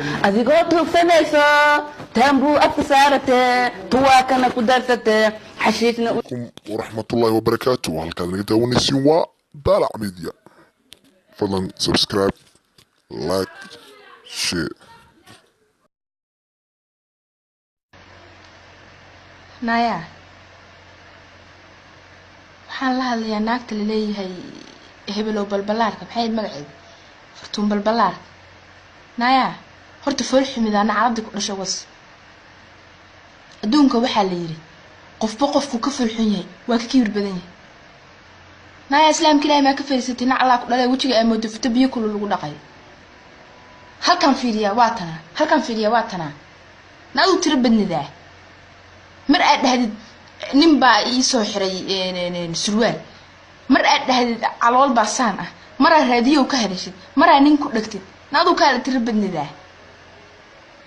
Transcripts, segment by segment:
adigoo tuugsanayso taambuu afka saarate tuwaakana ku darsate xashiishna waraxmatullaahi wabarakaatu halkaad naga daawanaysiin waa daalac media fadlan subscribe like share naya waxaan la hadlayaa naagta la leeyahay hebelow balbalaarka maxay magaceed fartuun balbalaarka naya horta fool xumidaana carabdi ku dhasho was adduunka waxaa la yiri qofba qofku ka fulxun yahay waa ka kibir badan yahay naya islaamka ilaahay ma ka fariisatay na Allah ku dhalay wajiga ay moodo fita biyo kulul lagu dhaqay halkan fiiriya waa tana naadu tira badnidaa mar aad dhahdid nin baa ii soo xiray surwaal mar aad dhahdid calool baa saan ah mar aad raadiyo ka hadashid mar aad nin ku dhagtid naadu ka tira badnidaa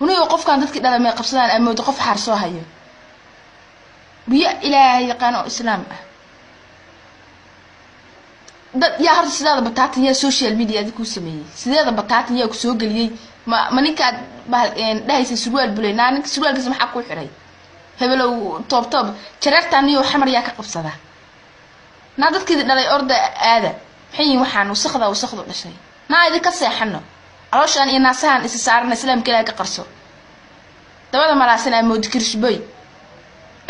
ونيو قف كان dadkii dhalay ma qabsadaan amood qof xaar soo hayo biya ilaahay yaqaan islaam ah dad yaa har sidaada bataatan yaa social media ku sameeyay sidaada bataatan yaa ku soo galiyay ma ninka dhahaysa surwaal buleynaa ninka surwaalkiisa maxaa ku xiray hebelow top jareertaan iyo xamar yaa ka qabsada na dadkii dhalay orda aada maxay waxaan wasaqda dhashay na idin ka seexano علشان الناسان إسسارنا إسلام كلا كقرصو تبغى مراسنا مود كرشبوي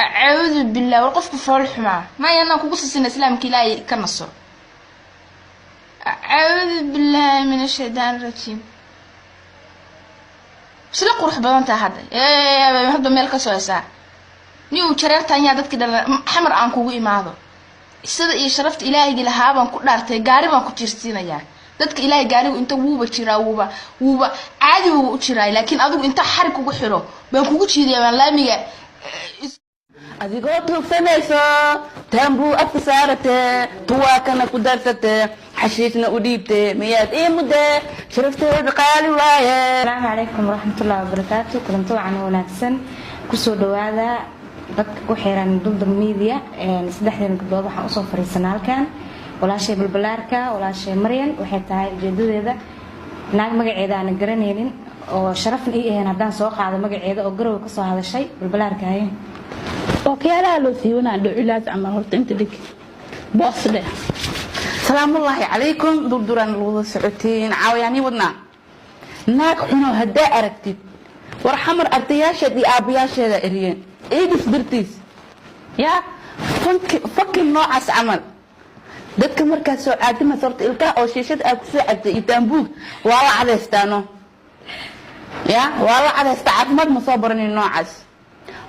أعوذ بالله والقف فرح معه ما ينا كقصص الإسلام كلا كنصو أعوذ بالله من الشيطان الرجيم بس لا قروح بدن هذا يا هذا ملك سويسا نيو شررت أني عدد كده حمر عنكو إماذا السيد شرفت إلهي جلها بان كدارتي قاربا كتيرسينا يا dadka ilaahay gaarigu inta wuuba jiraa wuuba caadi u jiraa laakiin adigu inta xarig ugu xiro baan kugu jiidiyaa laamiga adigoo tuugsanayso taambuu afka saarate tuwaakana ku darsate xashiishna u dhiibte miyaad ii mudde sharafteeda qaali waaye السلام عليكم ورحمة الله وبركاته كلنتو عن وناكسن كسو دوادا dadka ku xiran dulda media saddexdan gabdhood waxaan u soo fariisanaa halkan walaashay balbalaarka walaashay Maryan waxay tahay jeedadeeda naag magaceeda aan garanaynin oo sharaf ii ahayn hadaan soo qaado magaceeda oo garow ka soo hadashay balbalaarka hay oo kala loo siiwana dhuulaas ama horta inta dhig boosde salaamullaahi calaykum durduran loo socotiin caawiyani wadna naag xuno hadaa aragtid war xamar artayaasheed iyo aabayaasheeda eriyeen eedis dirtiis ya fakkin noocaas camal dadka markaa soo aadima sorta ilka oo sheeshad aad ku soo cabtay itambuug waa la cadeystaano ya waa la cadeysta caafimaad ma soo baranin noocaas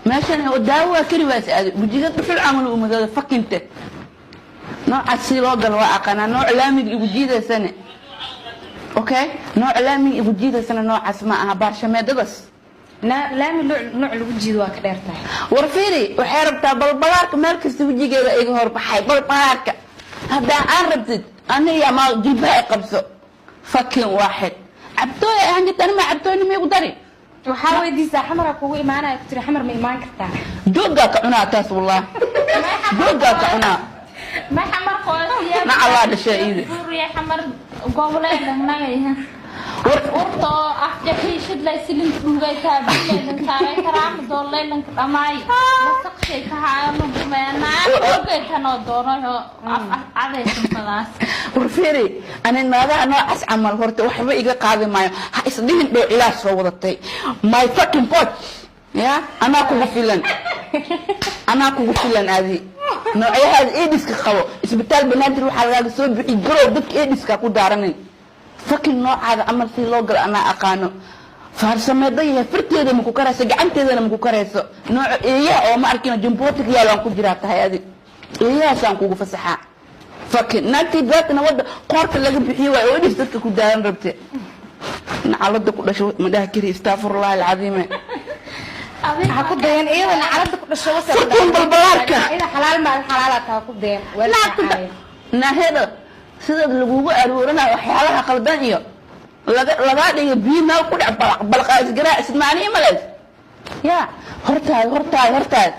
meeshan oo daawo kari waas aad bujiga dhuxul amal u madada fakinta noocaas si loo gal waa aqana nooc laamig igu jiidaysana okay nooc laamig igu jiidaysana noocaas ma aha baarshameedadas laami nooc lagu jiido waa ka dheertahay war fiiri waxay rabtaa balbalaarka meel kasta wajigeeda iga hor baxay balbalaarka هذا عربت أنا يا ما جيبها قبصة فكين واحد عبتوي أنا أنا ما عبتوي ما يقدري وحاول دي حمرة قوي معنا كتير حمر ما إيمان كتير جوجا كعنا تاس والله جوجا كعنا ما حمر قوي ما الله ده شيء يا حمر قوي لنا هنا ورطة أحجي شد لا يسلم تلوجي تابع لين كاري كرام دول لين كرامي وثق شيء كهانو بمنا تلوجي كانوا دورة عادي خلاص ورفيري أنا ماذا أنا أسعى الهرت وحبي إيجا قاضي معي هيصدقني بالعلاج صوتي my fucking pot يا أنا كوجو فيلن هذه نوعية هذه إيديس كخو إسبتال بنادر وحلاق سوي بيجرو دك إيديس كأكو دارني فكن نوع هذا عمل في لوجر أنا أقانو فهرسمي ضيه فرتي هذا مكوكرس جعنتي هذا مكوكرس نوع إياه أو ما أركينا جنبوتك يا لون كجرات هذه إياه سانكو فسحة فكن ناتي ذات نود قارت اللي بحيوة ودي ستك كدارن ربتي نعرض كل شيء مداكري استغفر الله العظيم هاكو دين إيه أنا عرضت كل شيء فكن بالبلاركة إذا حلال ما الحلالات هاكو دين لا كده نهذا sida lagu aroorana waxyaalaha qaldan iyo laga dhigo biina ku dhac balqaas garaa ismaaniye malays ya hortaad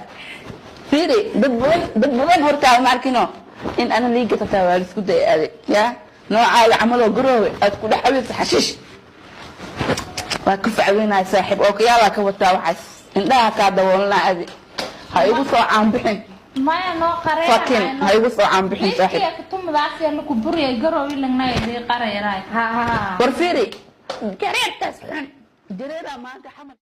fiiri dad badan hortaad markino in ana liiga tataa isku day ya nooca amal garoowe aad ku dhaxawaysa xashish waa ka facweynaa saaxiib oo kiyaala ka wataa waxaas indhaha ka daboolna adi ha igu soo caan bixin maya noo qareen fakin ha igu soo caan bixin saaxiib ka tumadaas ee lagu buriyo garoowi lagnay ee qareeray war fiiri gareertaas jareera maanta xamad